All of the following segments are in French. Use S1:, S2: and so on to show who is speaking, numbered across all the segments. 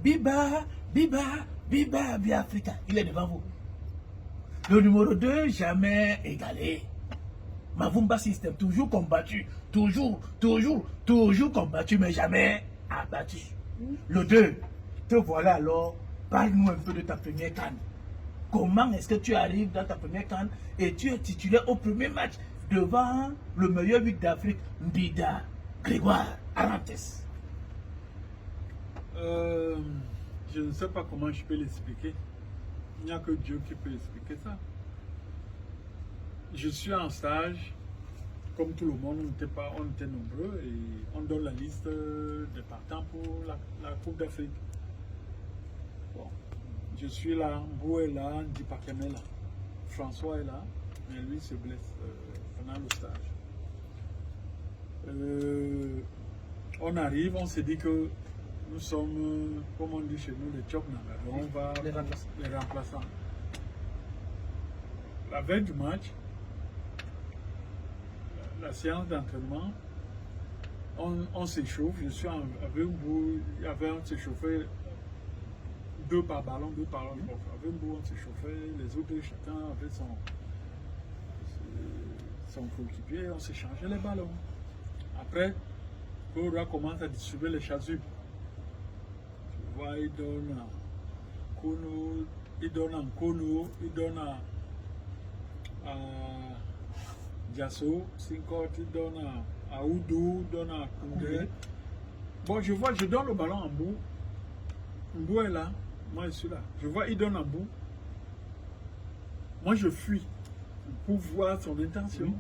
S1: Biba, Biba, Biba, Biafrica. Il est devant vous. Le numéro 2, jamais égalé. Mavumba System, toujours combattu. Toujours combattu, mais jamais abattu. Le 2, te voilà alors. Parle-nous un peu de ta première canne. Comment est-ce que tu arrives dans ta première canne et tu es titulaire au premier match devant le meilleur 8 d'Afrique, Mbida, Grégoire, Arantes?
S2: Je ne sais pas comment je peux l'expliquer. Il n'y a que Dieu qui peut expliquer ça. Je suis en stage, comme tout le monde, on était nombreux et on donne la liste des partants pour la Coupe d'Afrique. Bon, je suis là, Mbou est là, Ndipakeme est là, François est là, mais lui se blesse pendant le stage. On arrive, on se dit que nous sommes, comme on dit chez nous, les Tchoknaga, on va les remplaçants. La veille du match, la séance d'entraînement, on s'échauffe, je suis avec Mbou, il y avait on s'échauffait 2 par ballon, avec Mbou on s'échauffait, les autres chacun avait son coéquipier, on s'échangeait les ballons. Après, Gora commence à distribuer les chasubles. Tu vois, il donne à Kono, il donne à Nkono, il donne à Diasso, Sinkot, il donne à Oudou, il donne à Koundé. Bon, je vois, je donne le ballon à Mbou. Mbou est là, moi je suis là. Je vois, il donne à Mbou. Moi je fuis pour voir son intention. Oui.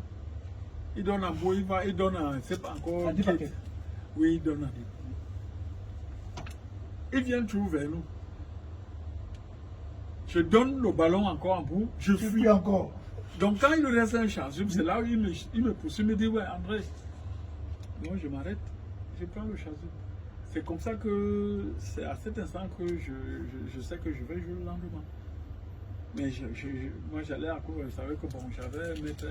S2: Il donne à Mbou, il donne à, c'est pas encore. Oui, il donne à lui. Il vient toujours vers nous. Je donne le ballon encore à Mbou, je fuis encore. Donc quand il reste un chasuble, c'est là où il me poursuit, il me dit, ouais André, moi je m'arrête, je prends le chasuble. C'est comme ça que c'est à cet instant que je sais que je vais jouer le lendemain. Mais moi j'allais à court, je savais que bon, j'avais mettre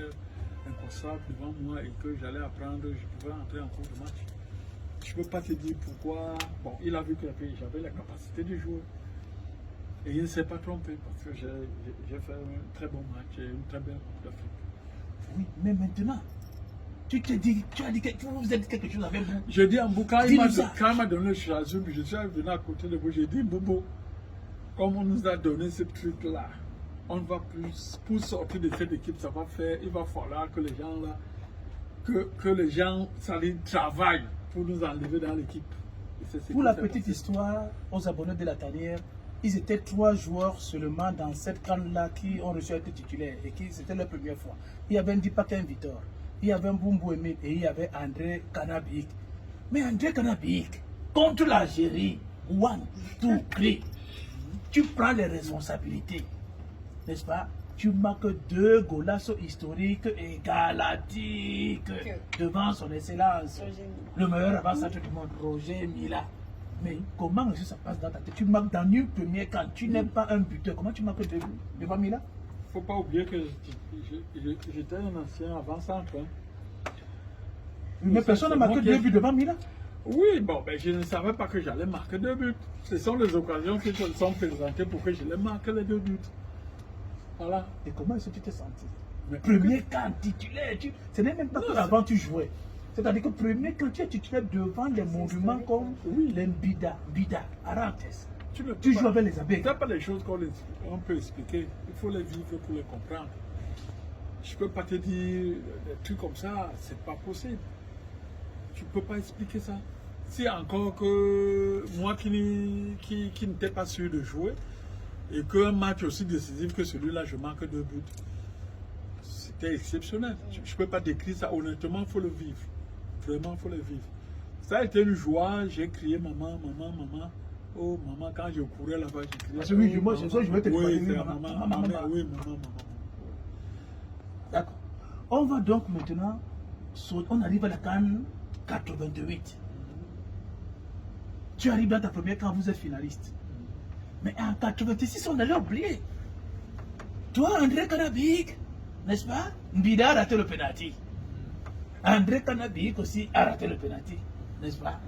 S2: un constable devant moi et que j'allais apprendre, je pouvais entrer en cours de match. Je ne peux pas te dire pourquoi. Bon, il a vu que j'avais la capacité de jouer. Et il ne s'est pas trompé parce que j'ai fait un très bon match et une très belle Coupe d'Afrique.
S1: Oui, mais maintenant, tu as dit que vous êtes quelque chose avec vous.
S2: Je dis à Mbou, quand il m'a donné le chasuble, je suis venu à côté de vous, j'ai dit, Bobo, comme on nous a donné ce truc-là, on va plus, pour sortir de cette équipe, ça va faire, il va falloir que les gens là, que les gens, ça les travaillent pour nous enlever dans l'équipe.
S1: Pour la petite histoire, aux abonnés de la tanière, ils étaient 3 joueurs seulement dans cette canne-là qui ont reçu à être titulaires et qui c'était leur première fois. Il y avait Ndipaken Vitor, il y avait Mbumbu Emile et il y avait André Kanabik. Mais André Kanabik, contre l'Algérie, 1, 2, 3, tu prends les responsabilités, n'est-ce pas? Tu marques 2 golassos historiques et galactiques devant son excellence, le meilleur avant-centre du monde, Roger Mila. Mais comment ça passe dans ta tête? Tu marques dans une première quand tu n'es pas un buteur. Comment tu marques devant Mila?
S2: Il ne faut pas oublier que j'étais un ancien avant-centre. Hein.
S1: Mais personne n'a marqué 2 buts devant Mila?
S2: Oui, bon, ben, je ne savais pas que j'allais marquer 2 buts. Ce sont les occasions qui se sont présentées pour que je les marque les 2 buts. Voilà.
S1: Et comment est-ce que tu t'es senti? Premier camp titulaire, ce n'est même pas qu'avant tu jouais. C'est-à-dire que premier camp tu es titulaire devant les monuments comme les Mbida, Arantes. Tu joues avec les abeilles.
S2: Ce n'est pas des choses qu'on peut expliquer. Il faut les vivre pour les comprendre. Je ne peux pas te dire des trucs comme ça, c'est pas possible. Tu ne peux pas expliquer ça. C'est encore que moi qui n'étais pas sûr de jouer, et qu'un match aussi décisif que celui-là, je marque 2 buts. C'était exceptionnel. Je ne peux pas décrire ça. Honnêtement, il faut le vivre. Vraiment, il faut le vivre. Ça a été une joie. J'ai crié maman, maman, maman. Oh, maman, quand je courais là-bas, j'ai crié.
S1: Parce que oui, moi, je vais te
S2: oui,
S1: dire
S2: maman,
S1: maman,
S2: maman,
S1: maman.
S2: oui, maman, maman.
S1: D'accord. On va donc maintenant, on arrive à la CAN 88. Tu arrives dans ta première CAN, vous êtes finaliste. Mais en 86, on allait oublier. Toi, André Kanabik, n'est-ce pas? Mbida a raté le penalty. André Kanabik aussi a raté le penalty, n'est-ce pas?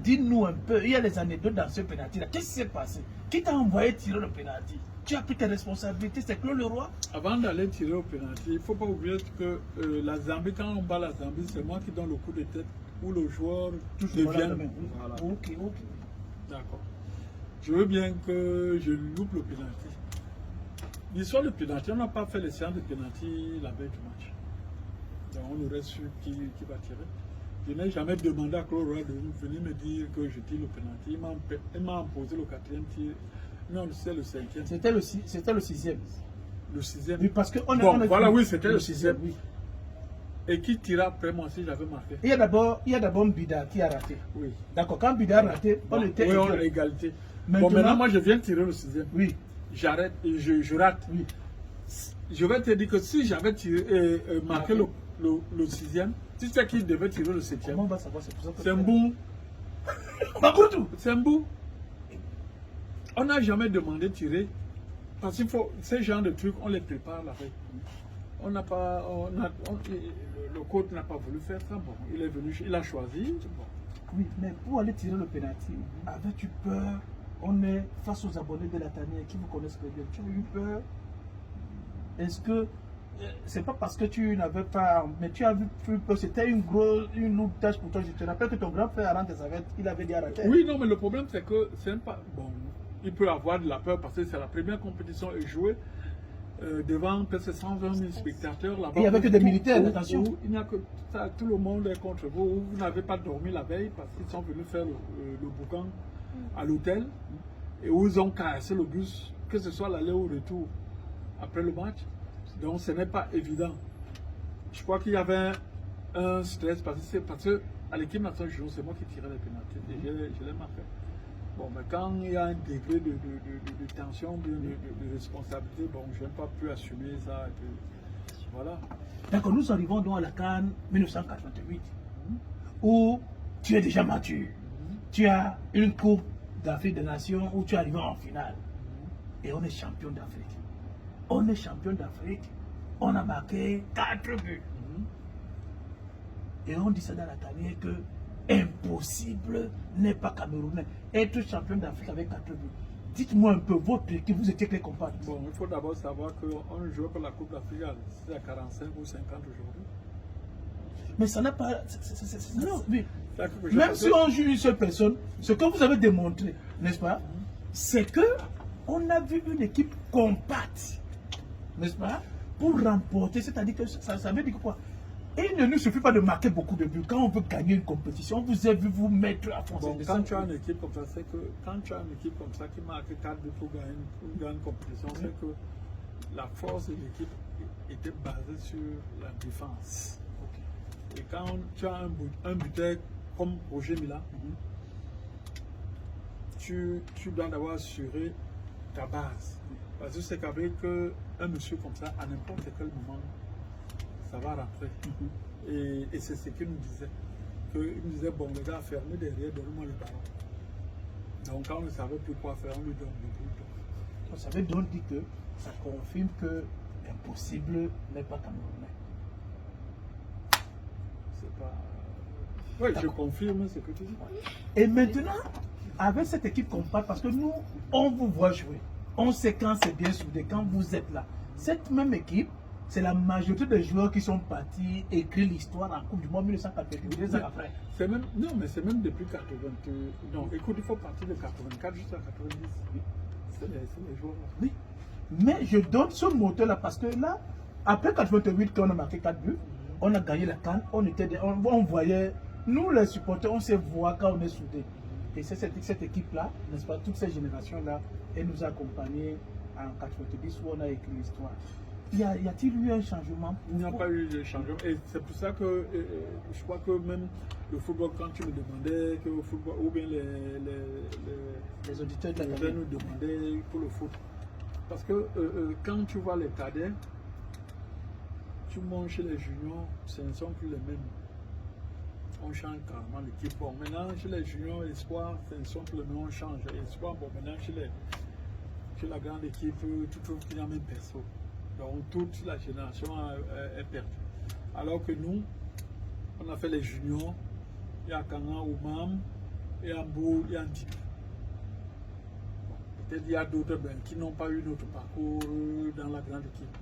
S1: Dis-nous un peu, il y a des anecdotes dans ce pénalty-là. Qu'est-ce qui s'est passé? Qui t'a envoyé tirer le pénalty? Tu as pris tes responsabilités, c'est Claude Leroy?
S2: Avant d'aller tirer au pénalty, il ne faut pas oublier que la Zambie, quand on bat la Zambie, c'est moi qui donne le coup de tête où le joueur devient. Voilà.
S1: Ok.
S2: D'accord. Je veux bien que je loupe le pénalty. L'histoire du pénalty, on n'a pas fait les séances de pénalty la veille du match. Donc on aurait su qui va tirer. Je n'ai jamais demandé à Claude Leroy de venir me dire que je tire le pénalty. Il m'a imposé le 4e tir. Non, c'est le 5e.
S1: C'était le 6e.
S2: Le 6e.
S1: Oui, parce que
S2: voilà, oui, c'était le 6e.
S1: Oui.
S2: Et qui tira après moi si j'avais marqué?
S1: Il y a d'abord Bida qui a raté.
S2: Oui.
S1: D'accord, quand Bida a raté, on était
S2: on a égalité.
S1: Maintenant,
S2: moi je viens de tirer le 6e.
S1: Oui.
S2: J'arrête et je rate.
S1: Oui.
S2: Je vais te dire que si j'avais marqué le 6e, tu sais qui devait tirer le 7e.
S1: Comment on va savoir? C'est pour ça que
S2: c'est un bout. C'est un bout. On n'a jamais demandé de tirer. Parce qu'il faut, ces genres de trucs, on les prépare la veille. On n'a pas, le coach n'a pas voulu faire ça. Bon, il est venu, il a choisi. Bon.
S1: Oui, mais pour aller tirer le pénalty, avais-tu peur? On est face aux abonnés de la tanière qui vous connaissent très bien. Tu as eu peur? Est-ce que c'est pas parce que tu n'avais pas, mais tu as vu peur? C'était une lourde tâche pour toi. Je te rappelle que ton grand frère Alain Tesavette, il avait dit à la tête.
S2: Oui, non, mais le problème c'est que c'est pas bon. Il peut avoir de la peur parce que c'est la première compétition et jouer devant presque 120 000 spectateurs là-bas.
S1: Il n'y avait que des militaires, attention.
S2: Il n'y a que ça, tout le monde est contre vous. Vous n'avez pas dormi la veille parce qu'ils sont venus faire le boucan à l'hôtel et où ils ont cassé le bus, que ce soit l'aller ou le retour après le match. Donc ce n'est pas évident. Je crois qu'il y avait un stress parce que à l'équipe nationale, c'est moi qui tirais les pénalités et je l'ai marqué. Bon, mais quand il y a un degré de tension, de responsabilité, bon, je n'ai pas pu assumer ça. Et puis, voilà.
S1: D'accord, nous arrivons donc à la CAN 1988, où tu es déjà mature. Tu as une Coupe d'Afrique des Nations où tu es arrivé en finale. Et on est champion d'Afrique. On est champion d'Afrique. On a marqué 4 buts. Et on dit ça dans la tanière que impossible n'est pas camerounais. Être champion d'Afrique avec 4 buts. Dites-moi un peu, votre équipe, vous étiez les compagnes.
S2: Bon, il faut d'abord savoir qu'on ne joue pas la Coupe d'Afrique à 45 ou 50 aujourd'hui.
S1: Mais ça n'a pas... Non, oui.
S2: Que
S1: même si on joue une seule personne, ce que vous avez démontré, n'est-ce pas, c'est que on a vu une équipe compacte, n'est-ce pas, pour remporter, c'est-à-dire que ça veut dire quoi? Et il ne nous suffit pas de marquer beaucoup de buts. Quand on veut gagner une compétition, on vous a vu vous mettre à fond.
S2: Bon, quand tu as une équipe comme ça, c'est que quand tu as une équipe comme ça qui marque 4 buts pour gagner une grande compétition, c'est que la force de l'équipe était basée sur la défense. Et quand tu as un buteur comme Roger Mila, tu dois d'abord assurer ta base. Parce que c'est qu'avec un monsieur comme ça, à n'importe quel moment, ça va rentrer. Et c'est ce qu'il nous disait. Il nous disait, bon, les gars, fermez derrière, donnez-moi le ballon. Donc, quand on ne savait plus quoi faire, on lui donne le but.
S1: Ça veut donc dire que ça confirme que impossible n'est pas camerounais.
S2: C'est pas... Oui, je confirme ce que tu dis.
S1: Et maintenant, avec cette équipe compacte, parce que nous, on vous voit jouer. On sait quand c'est bien soudé, quand vous êtes là. Cette même équipe, c'est la majorité des joueurs qui sont partis écrire l'histoire en Coupe du Monde 1982 ans après.
S2: Même, non, mais c'est même depuis 80. Non, écoute, il faut partir de 84 jusqu'à 90. Oui. C'est les joueurs là.
S1: Oui. Mais je donne ce moteur-là parce que là, après 88, quand on a marqué 4 buts, on a gagné la CAN, on voyait, nous les supporters, on sait voir quand on est soudés. Et c'est cette équipe-là, n'est-ce pas, toutes ces générations-là, elle nous a accompagnés en 90 où on a écrit l'histoire. Y a-t-il eu un changement?
S2: Il n'y a pas eu de changement. Et c'est pour ça que je crois que même le football, quand tu me demandais, que le football, ou bien
S1: les auditeurs de la
S2: télé nous demandaient pour le foot. Parce que quand tu vois les cadets, tu montes chez les juniors, ce ne sont plus les mêmes. On change carrément l'équipe. Bon, maintenant, chez les juniors, espoir, ce ne sont plus les mêmes, on change. Espoir, bon, maintenant, chez la grande équipe, tu trouves qu'il n'y a même personne. Donc toute la génération est perdue. Alors que nous, on a fait les juniors, il y a Kanga, Oumam, et Hambourg et Antibes. Peut-être il y a d'autres qui n'ont pas eu notre parcours dans la grande équipe.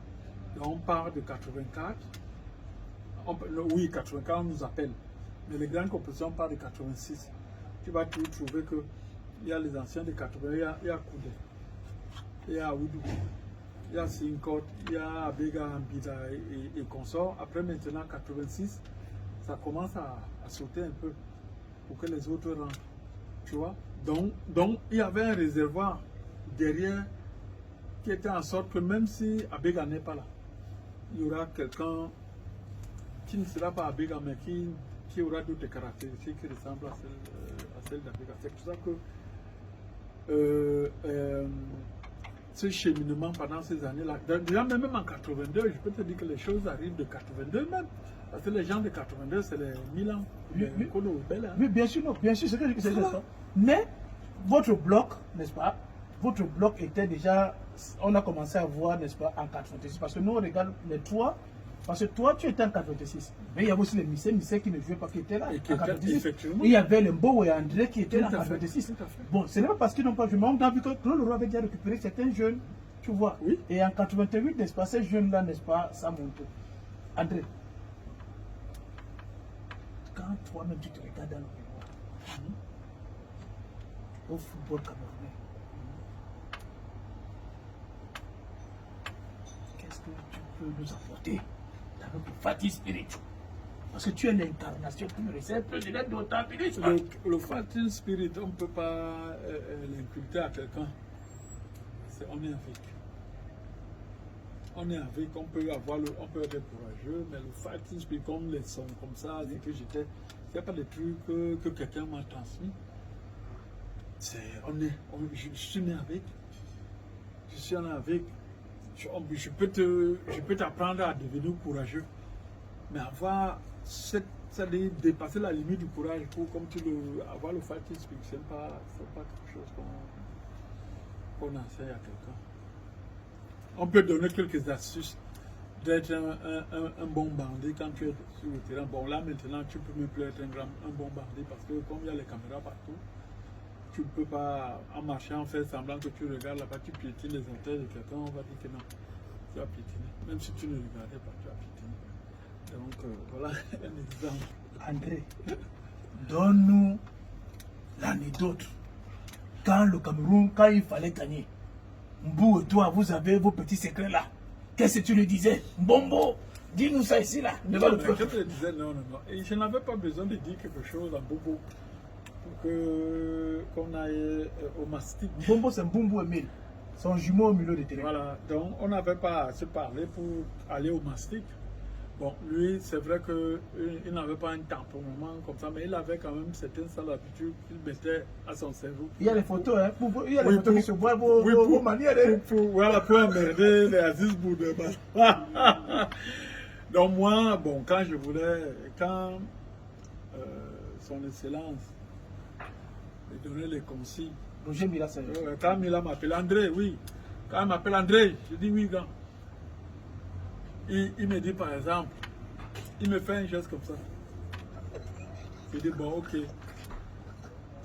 S2: Donc on part de 84. Oui, 84 on nous appelle. Mais les grandes compétitions partent de 86. Tu vas toujours trouver qu'il y a les anciens de 80, il y a Koudé, il y a Oudou, il y a Sinkot, il y a Abega, Ambida et consorts. Après maintenant 86, ça commence à sauter un peu pour que les autres rentrent. Tu vois? Donc il y avait un réservoir derrière qui était en sorte que même si Abega n'est pas là, il y aura quelqu'un qui ne sera pas Abega mais qui aura d'autres caractéristiques qui ressemblent à celles d'Abega. C'est pour ça que ce cheminement pendant ces années-là, déjà même en 82, je peux te dire que les choses arrivent de 82 même. Parce que les gens de 82, c'est les Milan.
S1: Oui, bien sûr, c'est que je sais ça. Mais votre bloc, n'est-ce pas? Votre bloc était déjà, on a commencé à voir, n'est-ce pas, en 86. Parce que nous, on regarde les trois. Parce que toi, tu étais en 86. Mais il y avait aussi les Missé qui ne jouaient pas, qui étaient là en 86. Et il y avait les Mbo et André qui étaient là en 86. Bon, ce n'est pas parce qu'ils n'ont pas joué. Mais on a vu que Claude Leroy avait déjà récupéré certains jeunes, tu vois. Oui. Et en 88, n'est-ce pas, ces jeunes-là, n'est-ce pas, ça monte. André, quand toi-même tu te regardes dans le miroir, au football camerounais, qu'est-ce que tu peux nous apporter dans notre fatigue spirituelle? Parce que tu es l'incarnation pure et simple de notre spirituel.
S2: Le fatigue spirit, on ne peut pas l'inculter à quelqu'un. On est avec. On est avec, on peut être courageux, mais le fighting spirit, comme les sons comme ça, que j'étais, c'est pas des trucs que quelqu'un m'a transmis. Je suis né avec. Je suis né avec. Je peux t'apprendre à devenir courageux. Mais avoir dépasser la limite du courage pour, avoir le fighting spirit, c'est pas quelque chose qu'on enseigne à quelqu'un. On peut donner quelques astuces d'être un bon bandit quand tu es sur le terrain. Bon, là maintenant, tu peux même plus être un bon bandit parce que comme il y a les caméras partout, tu ne peux pas, en marchant, faire semblant que tu regardes là-bas, tu piétines les intérêts de quelqu'un, on va dire que non, tu as piétiné. Même si tu ne regardais pas, tu as piétiné. Donc, voilà un exemple.
S1: André, donne-nous l'anecdote. Quand le Cameroun, quand il fallait gagner, Mbou et toi, vous avez vos petits secrets là. Qu'est-ce que tu lui disais? Bombo, dis-nous ça ici là.
S2: Je te disais non. Et je n'avais pas besoin de dire quelque chose à Bobo pour qu'on aille au mastic.
S1: Bombo, c'est Mbumbu Emile. Son jumeau au milieu de terrain.
S2: Voilà, donc on n'avait pas à se parler pour aller au mastic. Bon, lui, c'est vrai qu'il n'avait pas un temperament comme ça, mais il avait quand même certaines sales habitudes qu'il mettait à son cerveau.
S1: Il y a les photos, hein? Il y a les photos qui se voient vos manières.
S2: Voilà, pour emmerder les Aziz Boudeba. Donc moi, bon, quand son excellence me donnait les consignes.
S1: Roger Mila, c'est
S2: quand Mila m'appelle André, oui. Quand il m'appelle André, je dis oui, grand. Il me dit par exemple, il me fait un geste comme ça. Je dis bon, ok.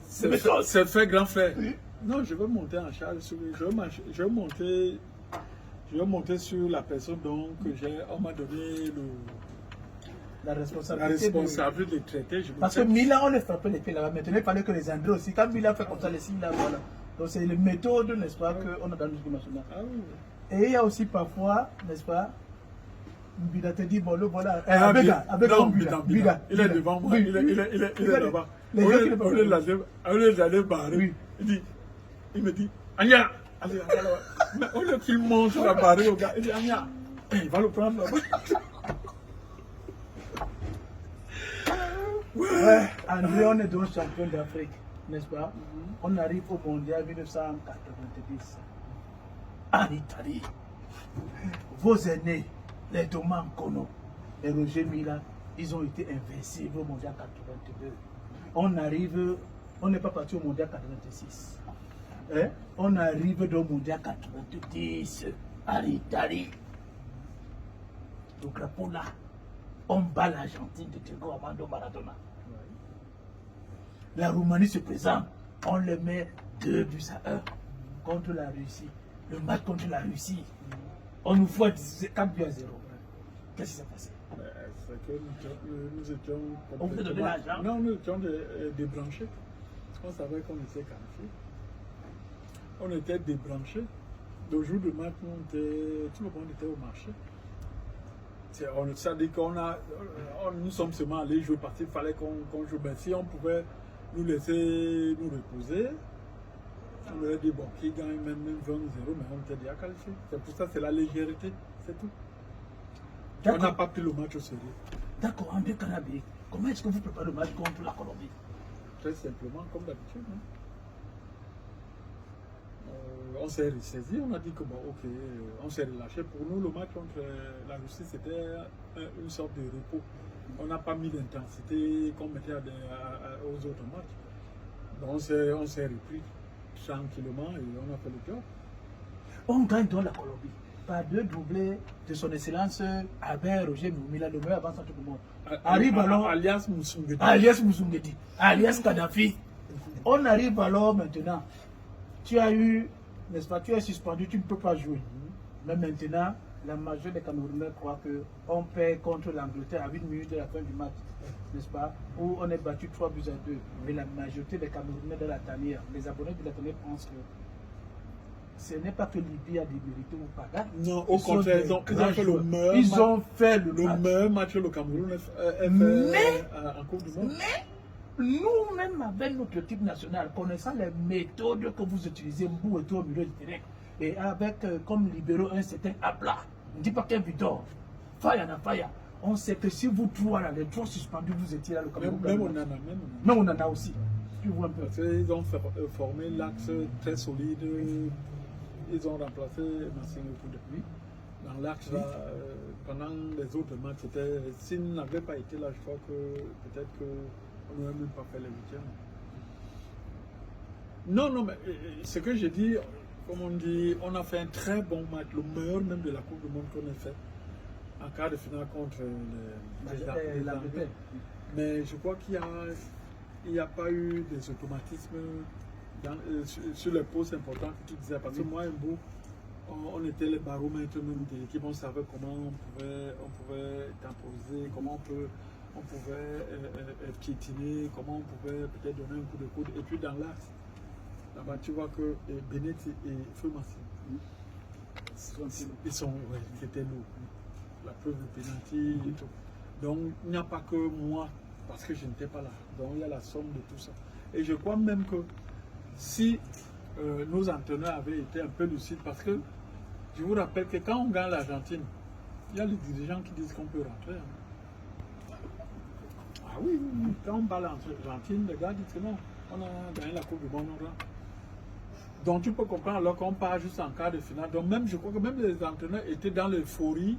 S2: C'est fait, grand frère. Oui. Non, je veux monter en charge. Je veux monter sur la personne donc on m'a donné
S1: la responsabilité
S2: de traiter.
S1: Parce que Mila, on les frappait les pieds là-bas. Maintenant, il fallait que les André aussi. Quand Mila fait comme ça, les signes là, voilà. Donc c'est les méthodes, n'est-ce pas, qu'on a dans l'équipe nationale. Ah, oui. Et il y a aussi parfois, n'est-ce pas, Mbida te dit, bon, le voilà. Abega.
S2: Il est devant moi, il est là-bas. Au lieu d'aller barrer, il me dit, Anya, allez, mais au lieu qu'il monte la barrer au gars, il dit, Anya, il va le prendre là-bas.
S1: Ouais, André, on est donc champion d'Afrique, n'est-ce pas? On arrive au mondial 1990 en Italie. Vos aînés, les Thomas Kono et Roger Mila, ils ont été invincibles au mondial 82. On n'est pas parti au mondial 86. Hein? On arrive au mondial 90 en Italie. Le crapaud là, on bat l'Argentine de Diego Armando Maradona. la Roumanie se présente, on le met 2 buts à 1 contre la Russie. Le match contre la Russie, on nous voit 4 buts à 0. Qu'est-ce qui s'est passé?
S2: C'est que nous étions...
S1: On vous a donné l'argent?
S2: Non, nous étions débranchés. On savait qu'on était qualifiés. On était débranchés. Le jour du match, tout le monde était au marché. Ça dit nous sommes seulement allés jouer parce qu'il fallait qu'on joue. Mais si on pouvait nous laisser nous reposer, on aurait dit bon, qui gagne même 20-0, mais on était déjà qualifiés. C'est pour ça, c'est la légèreté, c'est tout. On n'a pas pris le match au sérieux. D'accord,
S1: André Kanabé, comment est-ce que vous préparez le match contre la Colombie?
S2: Très simplement, comme d'habitude. Hein. On s'est ressaisi, on a dit que bon, ok, on s'est relâché. Pour nous, le match contre la Russie, c'était une sorte de repos. On n'a pas mis l'intensité qu'on mettait aux autres matchs. Donc on s'est repris tranquillement et on a fait le job.
S1: On gagne dans la Colombie par 2 doublés de son excellence Albert Roger Moumila, le meilleur avant tout le monde. Arrive alors
S2: alias Moussungedi.
S1: Alias Kadhafi. On arrive alors maintenant. Tu as eu, n'est-ce pas, tu es suspendu, tu ne peux pas jouer. Mais maintenant, la majorité des Camerounais croient qu'on perd contre l'Angleterre à 8 minutes de la fin du match, n'est-ce pas, où on est battu 3 buts à 2. Mais la majorité des Camerounais de la tanière, les abonnés de la tanière pensent que ce n'est pas que Libye a démérité ou pas.
S2: Non, au contraire, ils ont fait le meilleur
S1: match. Ils ont fait le
S2: meilleur match le Cameroun en Coupe du Monde.
S1: Mais nous-mêmes, avec notre équipe nationale, connaissant les méthodes que vous utilisez, vous et tout au milieu du terrain, et avec comme libéraux un certain Abla, on ne dit pas qu'un Vidor, Faya, on sait que si vous trois, là, les 3 suspendus, vous étiez là, le Cameroun.
S2: Même
S1: on en a aussi. Tu vois un peu.
S2: Ils ont formé l'axe très solide. Ils ont remplacé Massimo depuis. Dans l'axe, pendant les autres matchs, s'il n'avait pas été là, je crois que peut-être qu'on n'aurait même pas fait les 8e. Non, mais ce que j'ai dit, comme on dit, on a fait un très bon match, le meilleur même de la Coupe du Monde qu'on a fait en quart de finale contre les Anglais. Mais je crois qu'il n'y a pas eu des automatismes sur les postes importants que tu disais. Parce que moi, Mbo, on était les baromètres même de l'équipe, on savait comment on pouvait t'imposer, comment on pouvait piétiner, comment on pouvait peut-être donner un coup de coude. Et puis dans l'axe, là-bas, tu vois que Bennett et Feumassi, c'était lourd. La preuve de pénalty et tout. Donc, il n'y a pas que moi, parce que je n'étais pas là. Donc, il y a la somme de tout ça. Et je crois même que si nos entraîneurs avaient été un peu lucides, parce que je vous rappelle que quand on gagne l'Argentine, il y a les dirigeants qui disent qu'on peut rentrer. Hein. Ah oui, quand on bat l'Argentine, les gars disent que non, on a gagné la Coupe du Monde. Donc tu peux comprendre alors qu'on part juste en quart de finale. Donc même, je crois que même les entraîneurs étaient dans l'euphorie.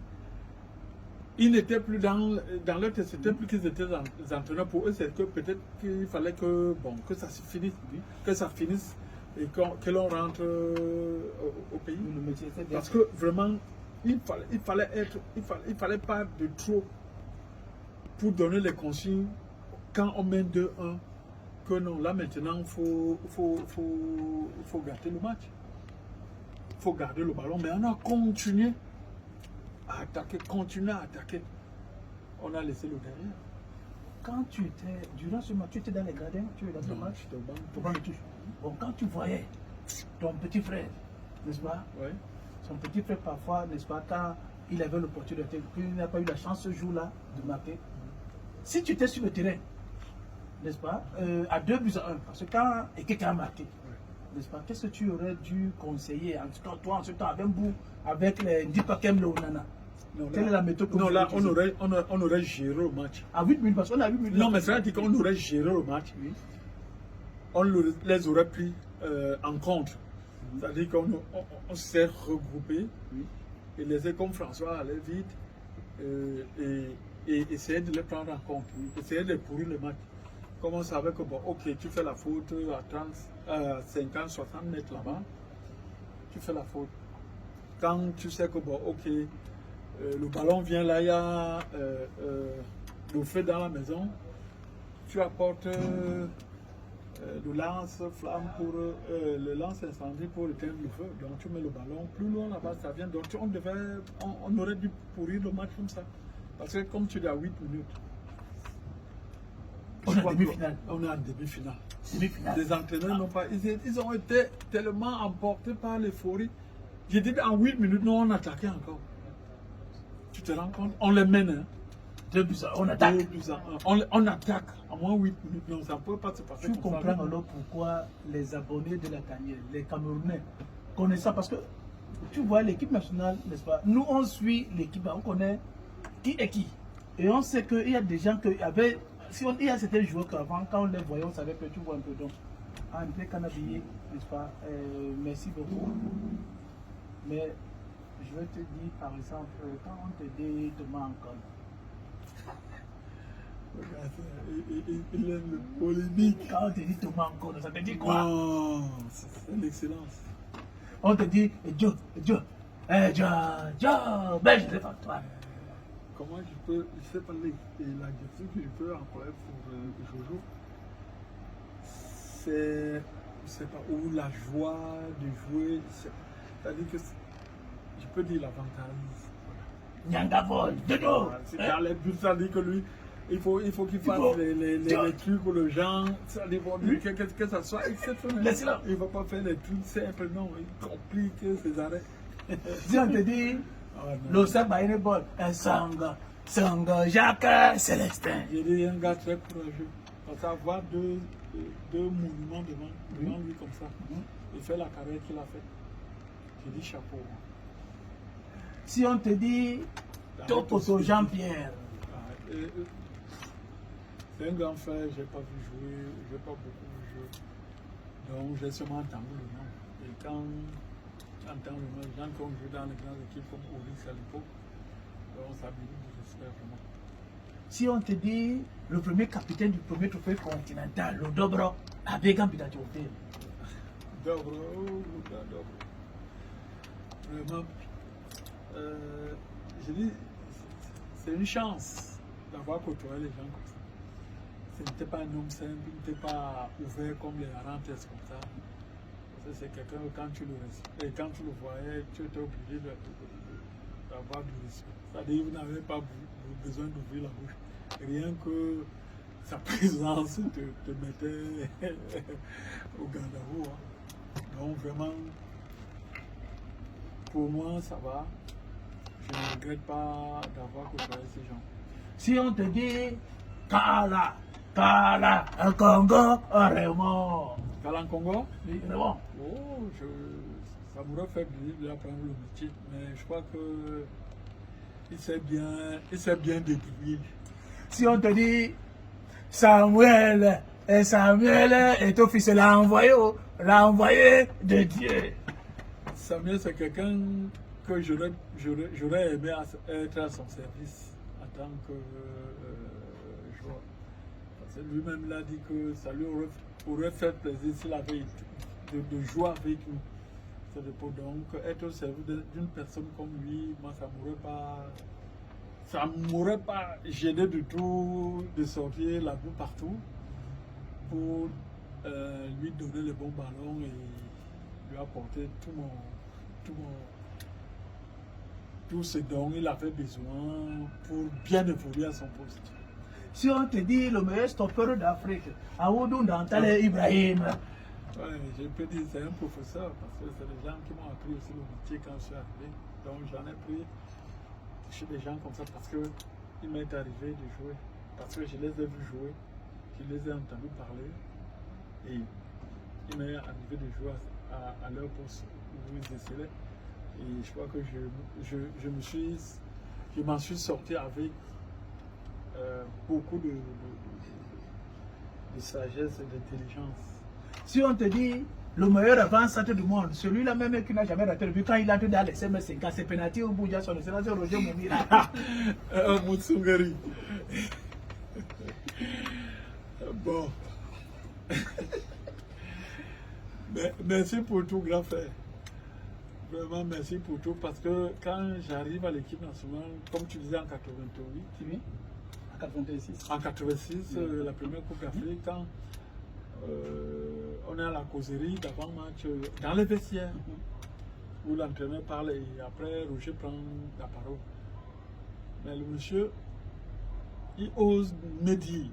S2: Ils n'étaient plus dans leur tête, c'était plus qu'ils étaient des entraîneurs. Pour eux, c'est que peut-être qu'il fallait que ça se finisse, que ça finisse et que l'on rentre au pays. Parce que vraiment, il fallait pas de trop pour donner les consignes quand on mène 2-1. Que non, là maintenant, il faut garder le match. Il faut garder le ballon. Mais on a continué à attaquer, continuer à attaquer. On a laissé le derrière.
S1: Quand tu étais, durant ce match, tu étais dans les gradins, tu étais dans le match, bon, quand tu voyais ton petit frère, n'est-ce pas?
S2: Oui.
S1: Son petit frère, parfois, n'est-ce pas, quand il avait l'opportunité, qu'il n'a pas eu la chance ce jour-là de marquer, si tu étais sur le terrain, n'est-ce pas, à 2 buts à 1, parce que quand quelqu'un a marqué, n'est-ce pas, qu'est-ce que tu aurais dû conseiller, en tout cas, toi, en ce temps, avec les Ndipakem Leonana? Quelle est la méthode que
S2: non, là, on aurait géré le match.
S1: À 8 minutes, parce qu'on a 8 minutes.
S2: Non, mais ça veut dire qu'on aurait géré le match. Oui. On les aurait pris en compte. C'est-à-dire qu'on s'est regroupé et laissé comme François aller vite et essayer de les prendre en compte. Essayer de pourrir le match. Comme on savait que, bon, ok, tu fais la faute à 50, 60 mètres là-bas, tu fais la faute. Quand tu sais que, bon, ok, le ballon vient là, il y a le feu dans la maison, tu apportes le lance-flamme pour le lance-incendie pour éteindre le feu. Donc tu mets le ballon plus loin là-bas, ça vient. Donc on aurait dû pourrir le match comme ça. Parce que comme tu dis à 8 minutes,
S1: on est en demi-finale.
S2: On est en demi-finale. Les entraîneurs n'ont pas. Ils ont été tellement emportés par l'euphorie. J'ai dit en 8 minutes, nous on attaquait encore. Tu te rends compte? On les mène. Hein?
S1: 2 buts à 1, on attaque.
S2: 2 buts à 1. On attaque à moins 8 minutes. Non, ça ne peut pas se passer.
S1: Tu comprends alors pourquoi les abonnés de la tanière, les Camerounais, connaissent ça? Parce que tu vois l'équipe nationale, n'est-ce pas? Nous, on suit l'équipe, on connaît qui est qui. Et on sait qu'il y a des gens qui avaient. Il y a certains joueurs qu'avant, quand on les voyait, on savait que tu vois un peu. Donc, André Canabillé, n'est-ce pas? Merci beaucoup. Mais je vais te dire, par exemple, quand on te dit Thomas Ankon,
S2: il aime le polémique.
S1: Quand on te dit Thomas Ankon, ça te dit quoi?
S2: Non, c'est l'excellence.
S1: On te dit Joe, ben je sais pas toi.
S2: Comment je peux, je sais pas l'adjectif que je peux employer pour Jojo, c'est pas où la joie de jouer, c'est-à-dire que je peux dire l'avantage.
S1: Nyangavol, Dodo.
S2: C'est dans les buts, ça dit que lui, il faut qu'il fasse les trucs pour le genre, ça dit que ça soit exceptionnel. Il ne va pas faire les trucs simples, non, il complique ses arrêts.
S1: Si on te dit, le sabre a une bonne, un Sanga, Jacques, Célestin.
S2: Il est un gars très courageux. Parce qu'avoir deux monuments devant lui comme ça, il fait la carrière qu'il a faite. Je dis chapeau.
S1: Si on te dit, Topoto Jean-Pierre.
S2: C'est un grand frère, je n'ai pas vu jouer, je n'ai pas beaucoup vu jouer. Donc j'ai seulement entendu le nom. Et quand j'entends le nom, les gens qui ont joué dans les grandes équipes comme Oris à l'époque, on s'habille du respect vraiment.
S1: Si on te dit le premier capitaine du premier trophée continental, le Dobro, avec un pilote.
S2: Dobro. Vraiment, je dis, c'est une chance d'avoir côtoyé les gens comme ça. Ce n'était pas un homme simple, il n'était pas ouvert comme les Arantes comme ça. C'est quelqu'un, quand tu le voyais, tu étais obligé d'avoir du respect. C'est-à-dire, vous n'avez pas besoin d'ouvrir la bouche. Rien que sa présence te mettait au garde-à-vous. Hein. Donc vraiment, pour moi, ça va. Je ne regrette pas d'avoir côtoyé ces gens.
S1: Si on te dit Kala, un Congo, un Raymond.
S2: Kala en Congo?
S1: Oui, Raymond.
S2: Oh, ça m'aurait fait plaisir d'apprendre le métier, mais je crois que il s'est bien débrouillé.
S1: Si on te dit Samuel est officiel, l'a envoyé de Dieu.
S2: Samuel, c'est quelqu'un que j'aurais aimé être à son service en tant que joueur. Parce que lui-même l'a dit que ça lui aurait fait plaisir s'il avait de jouer avec nous. Donc être au service d'une personne comme lui, moi ça m'aurait pas gêné du tout de sortir la boue partout pour lui donner le bon ballon et lui apporter tout ce dont il avait besoin pour bien évoluer à son poste.
S1: Si on te dit le meilleur stoppeur d'Afrique, Aoudou Dantale Ibrahim.
S2: Ouais, je peux dire c'est un professeur parce que c'est des gens qui m'ont appris aussi le métier quand je suis arrivé. Donc j'en ai pris chez des gens comme ça parce qu'il m'est arrivé de jouer. Parce que je les ai vus jouer, je les ai entendus parler et il m'est arrivé de jouer à leur poste où ils excellaient. Et je crois que je m'en suis sorti avec beaucoup de sagesse et d'intelligence.
S1: Si on te dit le meilleur avant-centre du monde, celui-là même qui n'a jamais raté le but, quand il a été dans les SMS5, c'est pénalty au bout de son excellence, Roger Moumira.
S2: Moutsungari. Bon. Merci pour tout, grand frère. Vraiment, merci pour tout. Parce que quand j'arrive à l'équipe nationale, comme tu disais en 88,
S1: en 86,
S2: en 86, la première Coupe d'Afrique, quand on est à la causerie d'avant-match, dans les vestiaires, où l'entraîneur parle et après Roger prend la parole. Mais le monsieur, il ose me dire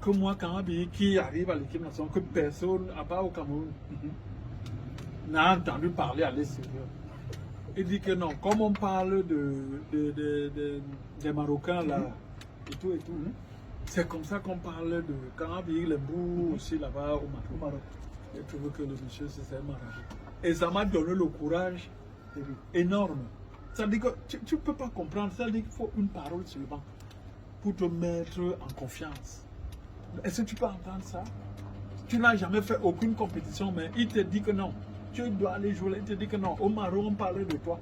S2: que moi, quand qui arrive à l'équipe nationale, que personne, à part au Cameroun, n'a entendu parler à l'extérieur. Il dit que non, comme on parle des Marocains là, et tout, c'est comme ça qu'on parle de Carabi, les bouts aussi là-bas au Maroc. J'ai trouvé que le monsieur c'est marabout. Et ça m'a donné le courage énorme. Ça dit que tu ne peux pas comprendre, ça dit qu'il faut une parole seulement pour te mettre en confiance. Est-ce que tu peux entendre ça? Tu n'as jamais fait aucune compétition, mais il te dit que non. Tu dois aller jouer, il te dit que non. Au Maroc, on parlait de toi.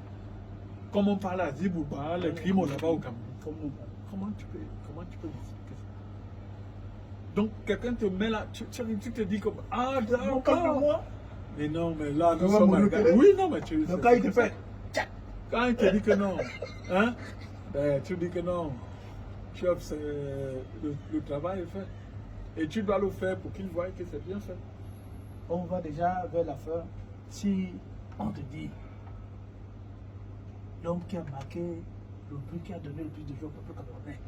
S2: Comme on parle à Zibouba, les crimes là-bas au Cameroun. Comment tu peux expliquer ça? Donc, quelqu'un te met là, tu te dis comme ah, d'accord. Mais non, mais là, nous sommes à gars. Oui, non, mais tu.
S1: Donc, quand il te fait.
S2: Quand il te dit que non, hein, ben, tu dis que non. Chef, le travail est fait. Et tu dois le faire pour qu'il voie que c'est bien fait.
S1: On va déjà vers la fin. Si on te dit l'homme qui a marqué le but, qui a donné le plus de jours au peuple camerounais,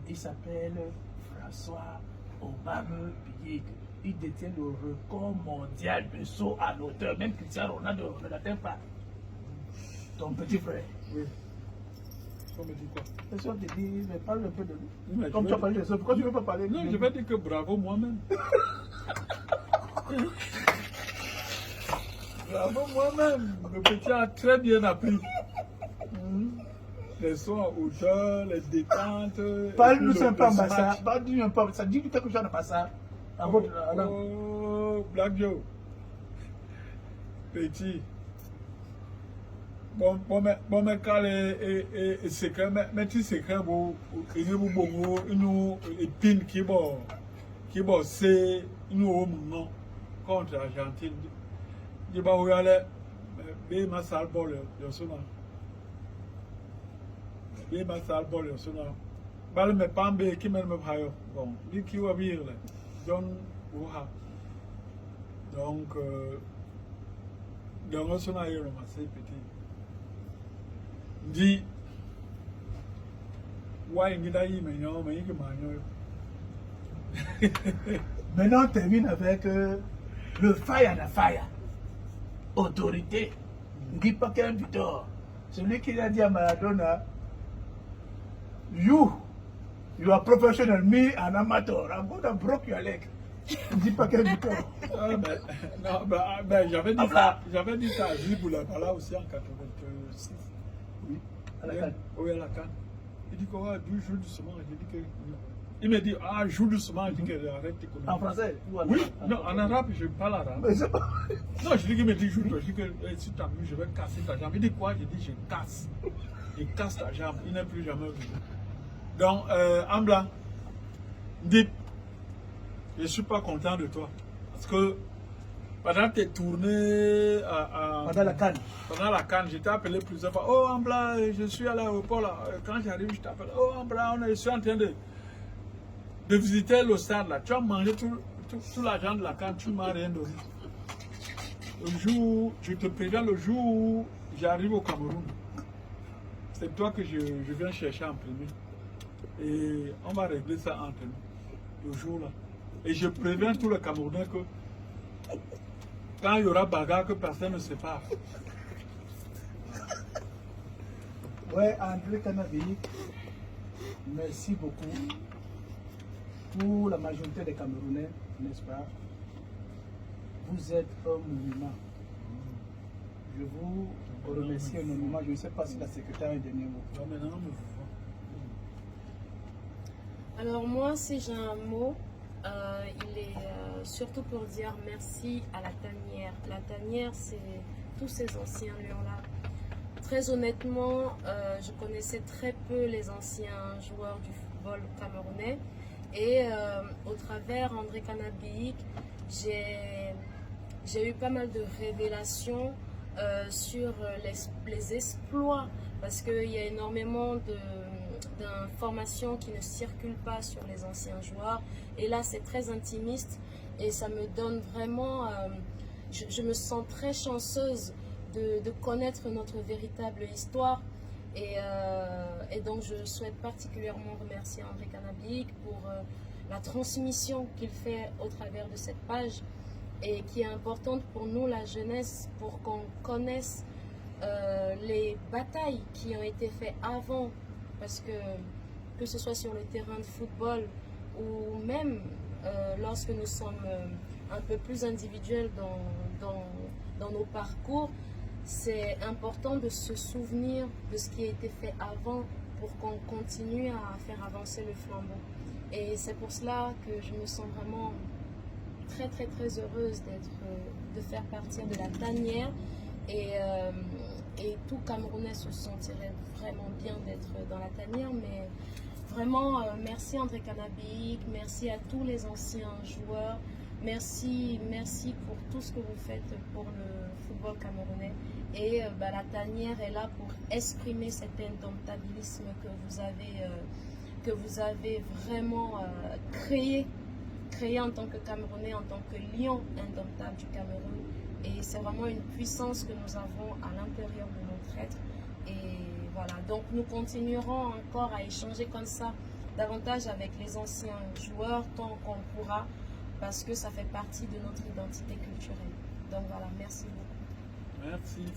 S1: il s'appelle François Obame Biyik. Il détient le record mondial de saut à hauteur. Même Cristiano Ronaldo ne l'atteint pas. Ton petit frère.
S2: Oui. On me dit quoi?
S1: Les gens te disent, mais parle un peu de lui.
S2: Mais
S1: comme tu as parlé de ça, pourquoi tu ne veux pas parler de lui?
S2: Non, je vais dire que bravo moi-même. Bravo moi-même. Le petit a très bien appris. Les sauts à hauteur, les détentes.
S1: Parle-nous un peu de ça. Parle-nous un peu de ça. Dis-nous quelque chose de ça.
S2: Oh, Black Joe. Petit. Bon, mais quand les secrets, mais tu secrets, il y a une épine qui c'est une homme contre l'Argentine. Il va où aller, mais ma salle bol, le sonore. Mais ma salle bol, le sonore. Balle me pambe qui me paye. Bon, lui qui va vivre, John Wuha. Donc, le sonore est ramassé petit. Dit, ouais, il a eu maintenant, mais il
S1: Maintenant, on termine avec le fire de fire. Autorité. Guy Paquin Victor. Celui qui a dit à Maradona, you are professional, me an amateur. I'm going to break your leg. Guy Paquin Victor.
S2: Non, ben, j'avais dit ça à Ziboula, là aussi en 86.
S1: Oui, à la canne.
S2: Oui, à la canne. Il dit quoi, joue doucement. J'ai dit que. Il me dit, ah, joue doucement. Il dit que arrête tes conneries.
S1: En français?
S2: Oui, non, en arabe, je parle arabe. Non, je dis qu'il me dit, joue toi. Je dis que si tu t'amuses, je vais casser ta jambe. Il dit quoi? Je dis, je casse. Il casse ta jambe. Il n'est plus jamais venu. Donc, en blanc, dit, je ne suis pas content de toi. Parce que pendant tes tournées
S1: pendant la canne.
S2: Pendant la canne, je t'ai appelé plusieurs fois. Oh, Ambla, je suis à l'aéroport là. Quand j'arrive, je t'appelle. Oh, Ambla, je suis en train de visiter le stade là. Tu as mangé tout l'argent de la canne, tu ne m'as rien donné. Le jour, je te préviens, le jour où j'arrive au Cameroun, c'est toi que je viens chercher en premier. Et on va régler ça entre nous, le jour là. Et je préviens tous les Camerounais que quand il y aura bagarre, que personne ne se sépare.
S1: Ouais, André Canabi, merci beaucoup pour la majorité des Camerounais, n'est-ce pas? Vous êtes un monument. Je vous remercie énormément. Je ne sais pas si la secrétaire a un dernier mot.
S3: Alors moi, si j'ai un mot, il est surtout pour dire merci à la tanière. La tanière, c'est tous ces anciens lions-là. Très honnêtement, je connaissais très peu les anciens joueurs du football camerounais. Et au travers André Canabiik, j'ai eu pas mal de révélations sur les exploits. Parce qu'il y a énormément d'informations qui ne circulent pas sur les anciens joueurs. Et là, c'est très intimiste et ça me donne vraiment... je me sens très chanceuse de connaître notre véritable histoire. Et donc, je souhaite particulièrement remercier André Canabic pour la transmission qu'il fait au travers de cette page et qui est importante pour nous, la jeunesse, pour qu'on connaisse les batailles qui ont été faites avant, parce que ce soit sur le terrain de football ou même lorsque nous sommes un peu plus individuels dans nos parcours, c'est important de se souvenir de ce qui a été fait avant pour qu'on continue à faire avancer le flambeau. Et c'est pour cela que je me sens vraiment très très très heureuse de faire partir de la tanière et tout Camerounais se sentirait vraiment bien d'être dans la tanière. Mais vraiment merci André Canabic, merci à tous les anciens joueurs, merci pour tout ce que vous faites pour le football camerounais. Et la tanière est là pour exprimer cet indomptabilisme que vous avez vraiment créé en tant que Camerounais, en tant que lion indomptable du Cameroun. Et c'est vraiment une puissance que nous avons à l'intérieur de notre être. Et voilà, donc nous continuerons encore à échanger comme ça, davantage avec les anciens joueurs, tant qu'on pourra, parce que ça fait partie de notre identité culturelle. Donc voilà, merci beaucoup.
S2: Merci.